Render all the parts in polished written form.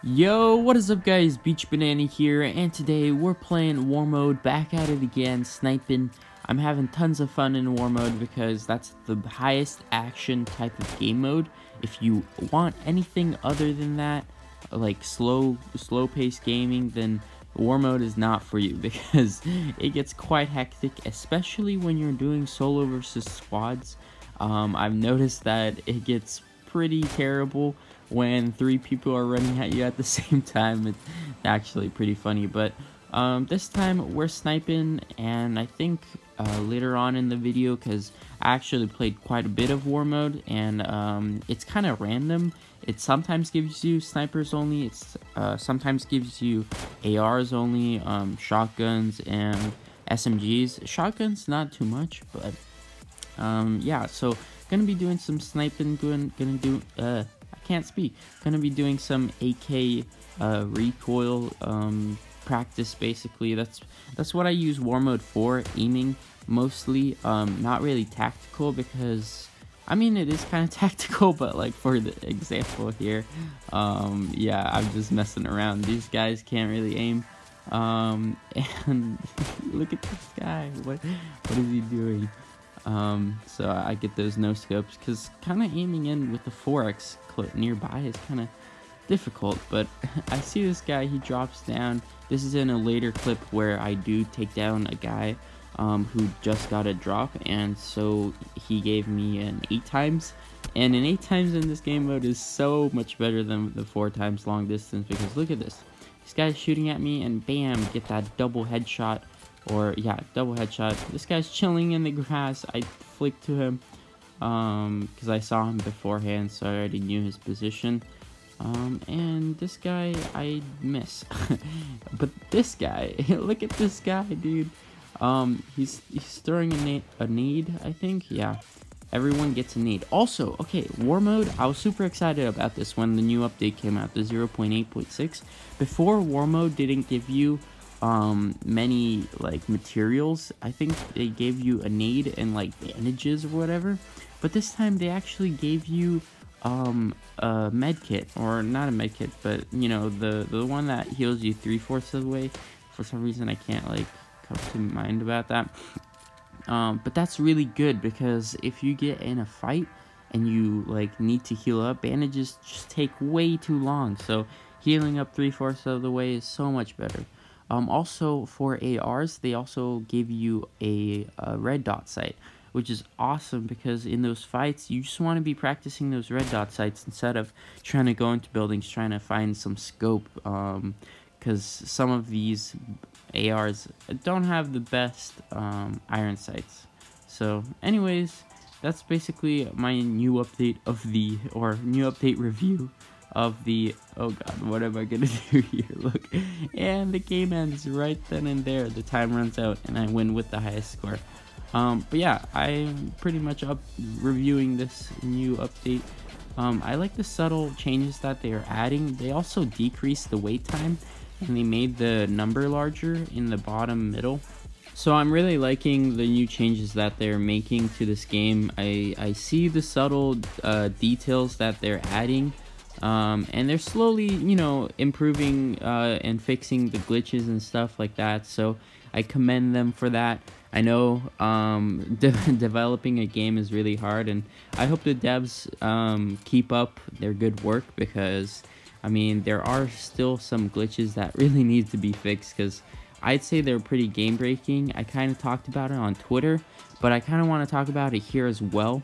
Yo, what is up guys, Beach Banana here, and today we're playing War Mode, back at it again, sniping. I'm having tons of fun in War Mode because that's the highest action type of game mode. If you want anything other than that, like slow paced gaming, then War Mode is not for you because it gets quite hectic, especially when you're doing solo versus squads. I've noticed that it gets pretty terrible when 3 people are running at you at the same time. It's actually pretty funny, but this time we're sniping, and I think later on in the video, because I actually played quite a bit of War Mode, and it's kind of random. It sometimes gives you snipers only, it's sometimes gives you ARs only, shotguns and SMGs. Shotguns not too much, but yeah, so gonna be doing some sniping, gonna be doing some AK recoil practice. Basically, that's what I use War Mode for, aiming mostly, not really tactical, because I mean it is kind of tactical, but like for the example here, yeah, I'm just messing around. These guys can't really aim, and look at this guy, what is he doing? So I get those no scopes because kind of aiming in with the 4x clip nearby is kind of difficult. But I see this guy, he drops down. This is in a later clip where I do take down a guy who just got a drop, and so he gave me an 8 times, and an 8 times in this game mode is so much better than the 4 times long distance, because look at this guy's shooting at me and bam, get that double headshot. Or yeah, double headshot. This guy's chilling in the grass. I flicked to him because I saw him beforehand, so I already knew his position. And this guy I miss. But this guy, look at this guy, dude. He's throwing a nade, I think. Yeah, everyone gets a nade. Also, okay, War Mode, I was super excited about this when the new update came out, the 0.8.6. Before, War Mode didn't give you many like materials. I think they gave you a nade and like bandages or whatever, but this time they actually gave you a med kit, or not a med kit, but you know, the one that heals you 3/4 of the way. For some reason I can't like come to mind about that, but that's really good, because if you get in a fight and you like need to heal up, bandages just take way too long, so healing up 3/4 of the way is so much better. Also, for ARs, they also give you a red dot sight, which is awesome, because in those fights, you just want to be practicing those red dot sights instead of trying to go into buildings, trying to find some scope, because some of these ARs don't have the best iron sights. So, anyways, that's basically my new update new update review of the, oh god, what am I gonna do here? Look, and the game ends right then and there. The time runs out and I win with the highest score. But yeah, I'm pretty much reviewing this new update. I like the subtle changes that they are adding. They also decreased the wait time, and they made the number larger in the bottom middle. So I'm really liking the new changes that they're making to this game. I see the subtle details that they're adding. And they're slowly, you know, improving and fixing the glitches and stuff like that, so I commend them for that. I know developing a game is really hard, and I hope the devs keep up their good work, because I mean there are still some glitches that really need to be fixed, because I'd say they're pretty game breaking. I kind of talked about it on Twitter, but I kind of want to talk about it here as well.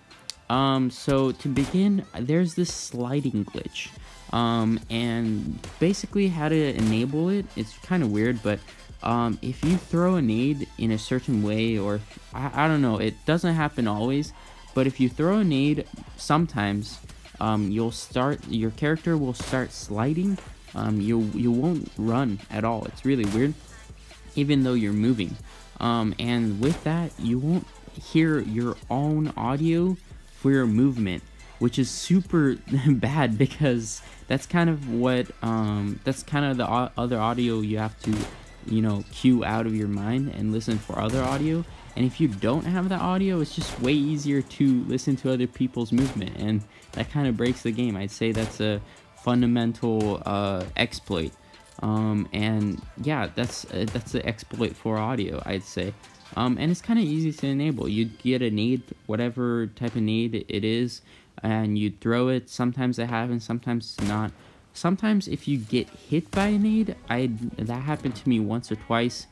So to begin, there's this sliding glitch, and basically how to enable it, it's kind of weird, but if you throw a nade in a certain way, or I don't know, it doesn't happen always, but if you throw a nade, sometimes your character will start sliding. You won't run at all. It's really weird, even though you're moving, and with that you won't hear your own audio for your movement, which is super bad, because that's kind of what that's kind of the other audio you have to, you know, cue out of your mind and listen for other audio. And if you don't have that audio, it's just way easier to listen to other people's movement, and that kind of breaks the game. I'd say that's a fundamental exploit. And yeah, that's the exploit for audio, I'd say. And it's kind of easy to enable. You get a nade, whatever type of nade it is, and you throw it. Sometimes it happens, sometimes not. Sometimes if you get hit by a nade, that happened to me once or twice.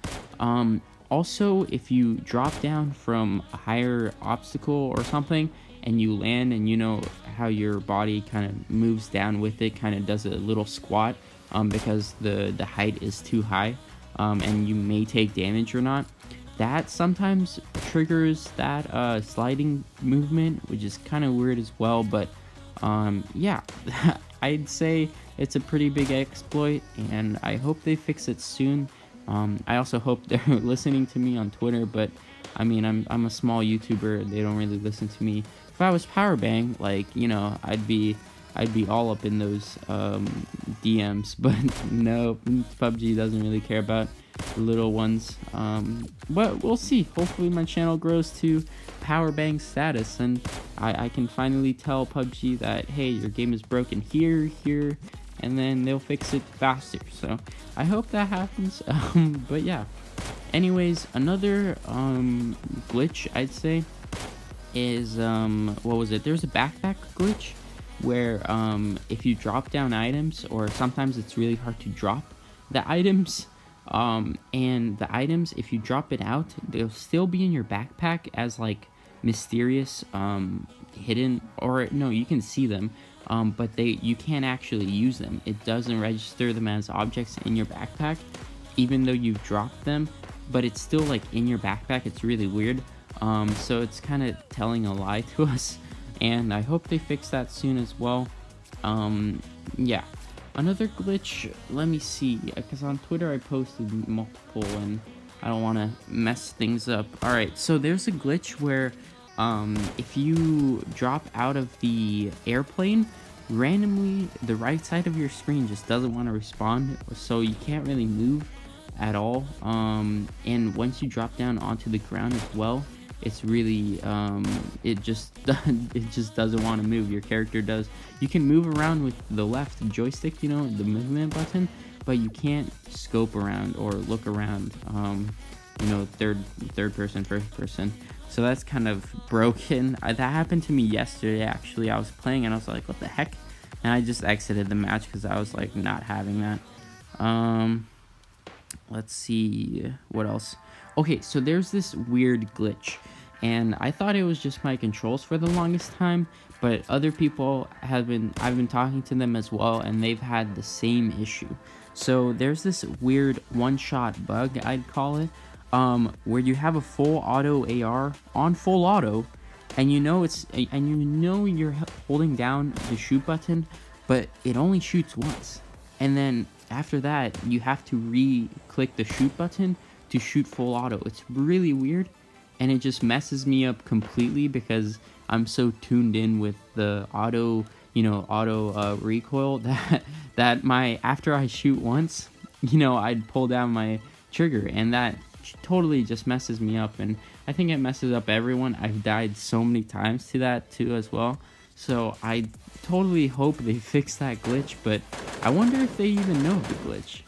Also, if you drop down from a higher obstacle or something, and you land, and you know how your body kind of moves down with it, kind of does a little squat, because the height is too high, and you may take damage or not. That sometimes triggers that sliding movement, which is kind of weird as well. But yeah, I'd say it's a pretty big exploit, and I hope they fix it soon. I also hope they're listening to me on Twitter, but I mean, I'm a small YouTuber. They don't really listen to me. If I was Powerbang, like, you know, I'd be all up in those DMs, but no, PUBG doesn't really care about the little ones. But we'll see. Hopefully my channel grows to Powerbang status, and I can finally tell PUBG that, hey, your game is broken here, and then they'll fix it faster. So I hope that happens. But yeah, anyways, another glitch I'd say is what was it? There's a backpack glitch where if you drop down items, or sometimes it's really hard to drop the items, and the items, if you drop it out, they'll still be in your backpack as like mysterious hidden, or no, you can see them, but you can't actually use them. It doesn't register them as objects in your backpack even though you've dropped them, but it's still like in your backpack. It's really weird. So it's kind of telling a lie to us, and I hope they fix that soon as well. Yeah, another glitch, let me see, because on Twitter I posted multiple and I don't want to mess things up. Alright, so there's a glitch where if you drop out of the airplane, randomly the right side of your screen just doesn't want to respond, so you can't really move at all. And once you drop down onto the ground as well, it's really it just doesn't want to move. Your character does. You can move around with the left joystick, you know, the movement button, but you can't scope around or look around, you know, third person, first person. So that's kind of broken. That happened to me yesterday, actually. I was playing and I was like, what the heck? And I just exited the match because I was like not having that. Let's see what else. Okay, so there's this weird glitch, and I thought it was just my controls for the longest time, but other people I've been talking to them as well, and they've had the same issue. So there's this weird one-shot bug, I'd call it, where you have a full auto AR on full auto, and you know you're holding down the shoot button, but it only shoots once, and then after that you have to re-click the shoot button to shoot full auto. It's really weird, and it just messes me up completely because I'm so tuned in with the auto recoil that after I shoot once, you know, I'd pull down my trigger, and that totally just messes me up, and I think it messes up everyone. I've died so many times to that too as well, so I totally hope they fix that glitch, but I wonder if they even know the glitch,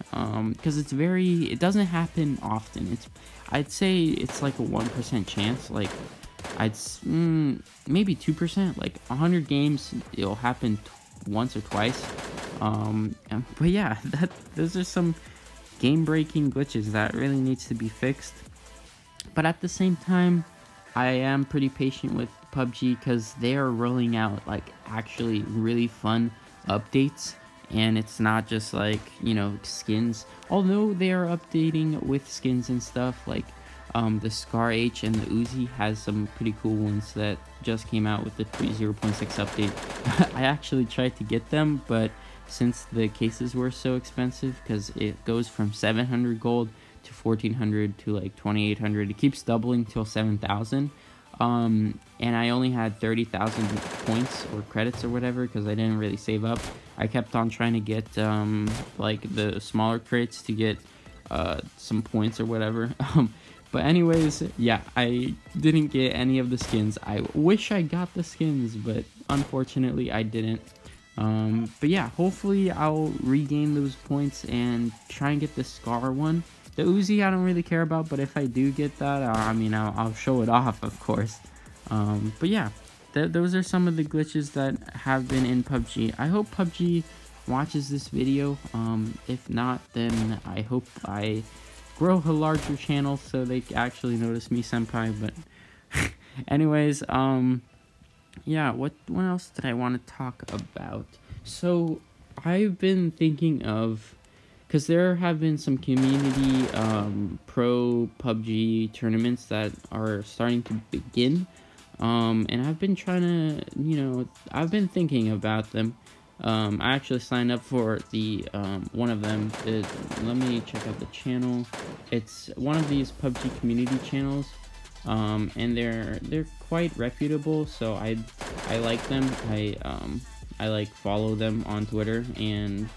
because it doesn't happen often. I'd say it's like a 1% chance, like maybe 2%, like 100 games it'll happen once or twice. But yeah, those are some game-breaking glitches that really needs to be fixed. But at the same time, I am pretty patient with PUBG because they are rolling out like actually really fun updates, and it's not just like, you know, skins, although they are updating with skins and stuff. Like the Scar H and the Uzi has some pretty cool ones that just came out with the 0.6 update. I actually tried to get them, but since the cases were so expensive, because it goes from 700 gold to 1400 to like 2800, it keeps doubling till 7000, and I only had 30,000 points or credits or whatever because I didn't really save up. I kept on trying to get like the smaller crates to get some points or whatever. But anyways, yeah, I didn't get any of the skins. I wish I got the skins, but unfortunately I didn't. But yeah, hopefully I'll regain those points and try and get the Scar one. The Uzi I don't really care about, but if I do get that, I mean, I'll show it off, of course. But yeah, those are some of the glitches that have been in PUBG. I hope PUBG watches this video. If not, then I hope I grow a larger channel so they actually notice me, senpai. But anyways, yeah, what else did I want to talk about? So I've been thinking of, because there have been some community pro PUBG tournaments that are starting to begin, and I've been trying to, I've been thinking about them. I actually signed up for the one of them. Let me check out the channel. It's one of these PUBG community channels, and they're quite reputable, so I like them. I like follow them on Twitter, and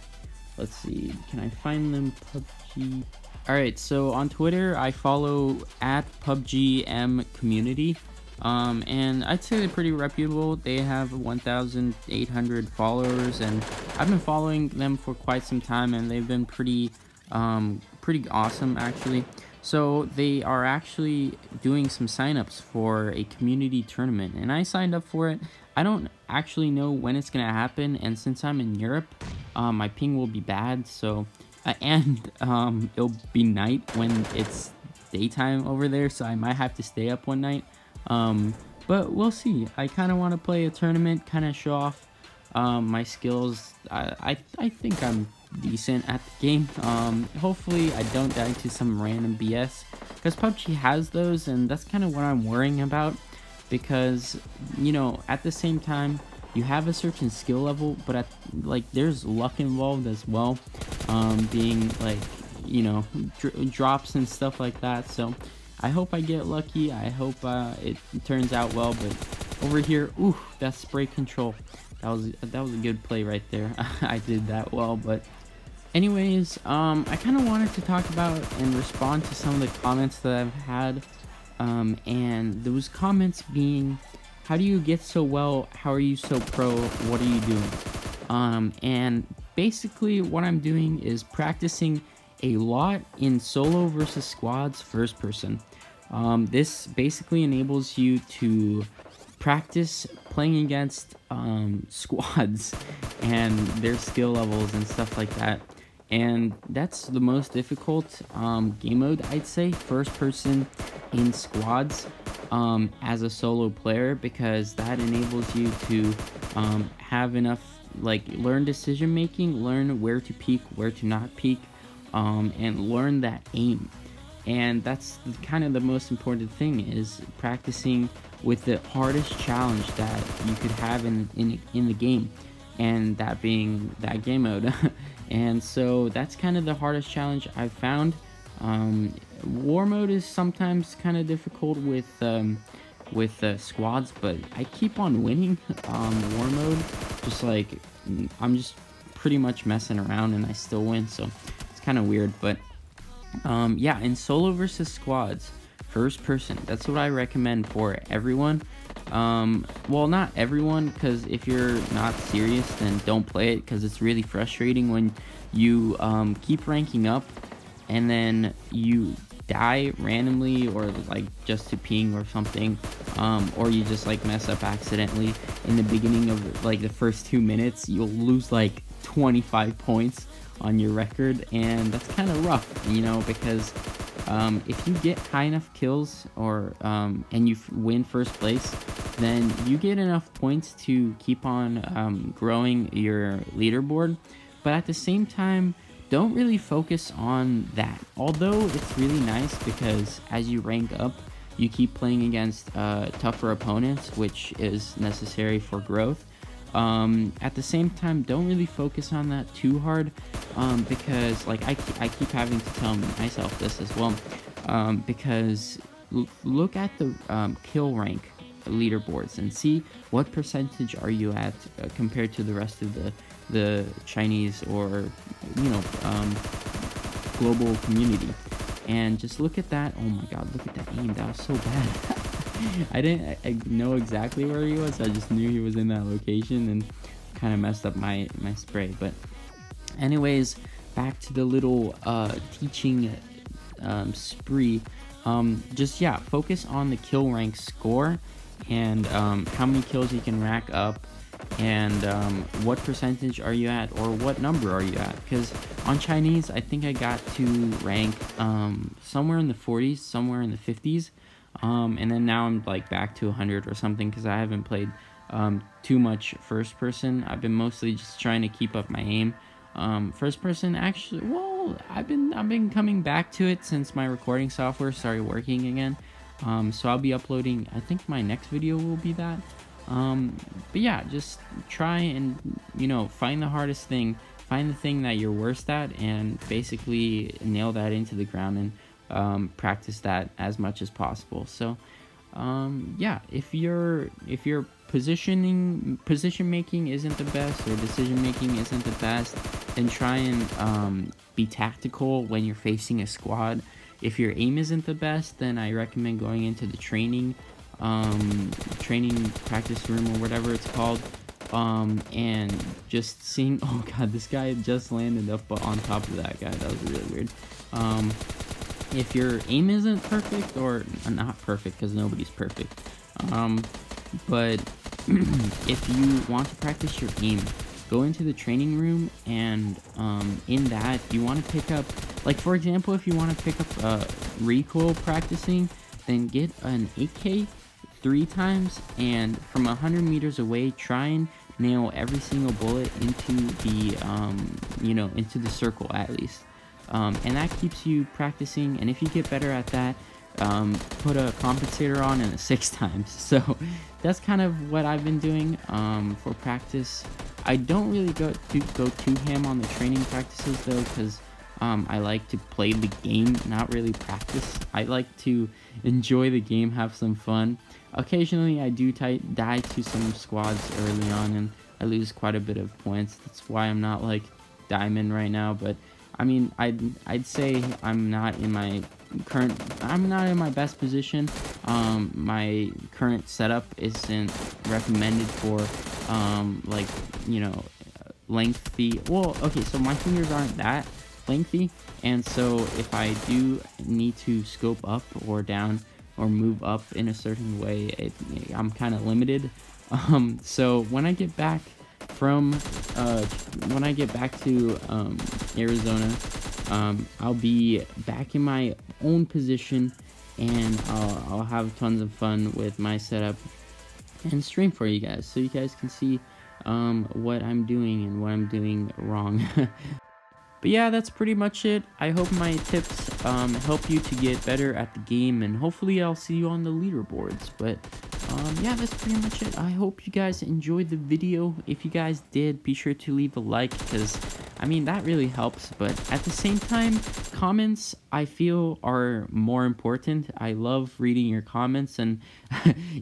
let's see, can I find them? PUBG. Alright, so on Twitter I follow at PUBGM community. And I'd say they're pretty reputable. They have 1,800 followers, and I've been following them for quite some time, and they've been pretty awesome, actually. So they are actually doing some signups for a community tournament, and I signed up for it. I don't actually know when it's gonna happen, and since I'm in Europe, my ping will be bad, so and it'll be night when it's daytime over there, so I might have to stay up one night. But we'll see. I kind of want to play a tournament, kind of show off my skills. I think I'm decent at the game. Hopefully I don't die to some random BS, because PUBG has those, and that's kind of what I'm worrying about, because, at the same time, you have a certain skill level, but there's luck involved as well, being like, drops and stuff like that. So I hope I get lucky. I hope it turns out well. But over here, ooh, that spray control, that was a good play right there. I did that well. But anyways, I kind of wanted to talk about and respond to some of the comments that I've had, and those comments being, how do you get so well? How are you so pro? What are you doing? And basically what I'm doing is practicing a lot in solo versus squads first person. This basically enables you to practice playing against squads and their skill levels and stuff like that. And that's the most difficult game mode, I'd say, first person in squads, as a solo player, because that enables you to have enough, learn decision making, learn where to peek, where to not peek, and learn that aim. And that's kind of the most important thing, is practicing with the hardest challenge that you could have in the game, and that being that game mode. And so that's kind of the hardest challenge I've found. War mode is sometimes kind of difficult with squads, but I keep on winning war mode. I'm just pretty much messing around and I still win, so it's kind of weird. But yeah, in solo versus squads first person, that's what I recommend for everyone. Well, not everyone, because if you're not serious, then don't play it, because it's really frustrating when you keep ranking up and then you die randomly, or just to ping or something, or you just mess up accidentally in the beginning of the first 2 minutes. You'll lose 25 points on your record, and that's kind of rough, because if you get high enough kills, or and you win first place, then you get enough points to keep on growing your leaderboard. But at the same time, don't really focus on that, although it's really nice, because as you rank up, you keep playing against tougher opponents, which is necessary for growth. At the same time, don't really focus on that too hard, because I keep having to tell myself this as well, because look at the kill rank leaderboards and see what percentage are you at compared to the rest of the Chinese or global community, and just look at that. Oh my god, look at that aim, that was so bad. I didn't know exactly where he was, I just knew he was in that location, and kind of messed up my spray. But anyways, back to the little teaching spree. Just yeah, focus on the kill rank score and how many kills you can rack up, and what percentage are you at, or what number are you at. Because on Chinese, I think I got to rank somewhere in the 40s, somewhere in the 50s, and then now I'm like back to 100 or something, because I haven't played too much first person. I've been mostly just trying to keep up my aim. First person, actually, well, I've been coming back to it since my recording software started working again. So I'll be uploading, I think my next video will be that. But yeah, just try and, you know, find the hardest thing, find the thing that you're worst at, and basically nail that into the ground, and practice that as much as possible. So yeah, if your position making isn't the best, or decision making isn't the best, then try and be tactical when you're facing a squad. If your aim isn't the best, then I recommend going into the training practice room, or whatever it's called, and just seeing, oh god, this guy just landed up on top of that guy. That was really weird. If your aim isn't perfect, or not perfect, because nobody's perfect, but if you want to practice your aim, go into the training room, and in that you want to pick up, like for example, if you want to pick up recoil practicing, then get an 8K 3 times, and from 100 meters away, try and nail every single bullet into the you know, into the circle at least, and that keeps you practicing. And if you get better at that, put a compensator on and a 6 times. So that's kind of what I've been doing for practice. I don't really go too ham on the training practices though, because I like to play the game, not really practice. I like to enjoy the game, have some fun. Occasionally I do die to some squads early on, and I lose quite a bit of points. That's why I'm not like diamond right now. But I mean, I'd say I'm not in my best position. My current setup isn't recommended for like, you know, lengthy. Well, okay, so my fingers aren't that lengthy, and so if I do need to scope up or down or move up in a certain way, I'm kind of limited. So when I get back to Arizona, I'll be back in my own position, and I'll have tons of fun with my setup and stream for you guys, so you guys can see what I'm doing and what I'm doing wrong. But yeah, that's pretty much it. I hope my tips help you to get better at the game, and hopefully I'll see you on the leaderboards. But yeah, that's pretty much it. I hope you guys enjoyed the video. If you guys did, be sure to leave a like, because I mean, that really helps. But at the same time, comments, I feel, are more important. I love reading your comments, and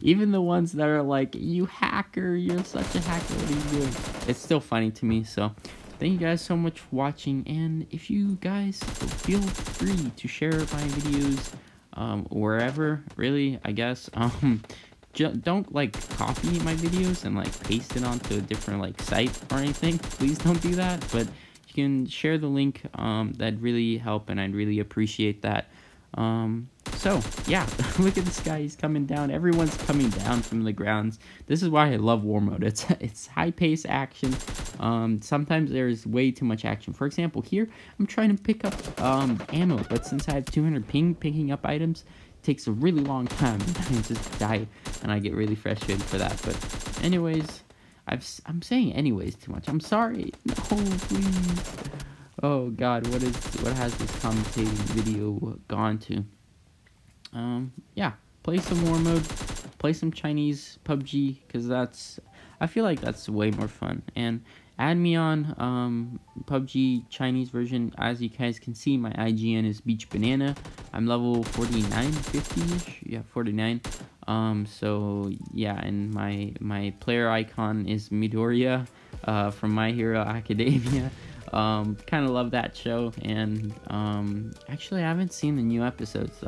even the ones that are like, you hacker, you're such a hacker, what are you doing? It's still funny to me. So thank you guys so much for watching, and if you guys feel free to share my videos wherever, really, I guess. Don't like copy my videos and like paste it onto a different like site or anything. Please don't do that, but you can share the link. That'd really help, and I'd really appreciate that. So yeah, look at this guy, he's coming down. Everyone's coming down from the grounds. This is why I love war mode. It's high pace action. Sometimes there's way too much action. For example, here I'm trying to pick up ammo, but since I have 200 ping, picking up items takes a really long time. I just die, and I get really frustrated for that. But anyways, I'm saying anyways too much. I'm sorry. No, please. Oh god, what has this commentating video gone to? Yeah, play some war mode, play some Chinese PUBG, because I feel like that's way more fun. And add me on PUBG Chinese version. As you guys can see, my IGN is Beach Banana. I'm level 49, 50-ish, yeah, 49. So yeah, and my player icon is Midoriya from My Hero Academia. Kind of love that show, and actually I haven't seen the new episodes, so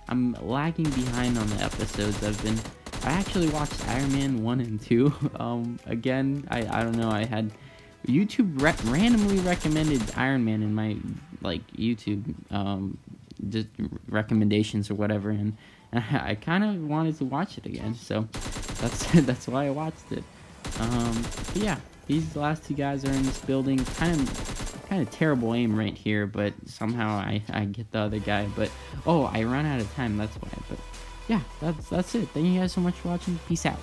I'm lagging behind on the episodes. I've been I actually watched Iron Man 1 and 2 again. I don't know, I had YouTube randomly recommended Iron Man in my like YouTube just recommendations or whatever, and I kind of wanted to watch it again, so that's why I watched it. But yeah, these last two guys are in this building. Kind of terrible aim right here, but somehow I get the other guy. But oh, I run out of time. That's why. But yeah, that's it. Thank you guys so much for watching. Peace out.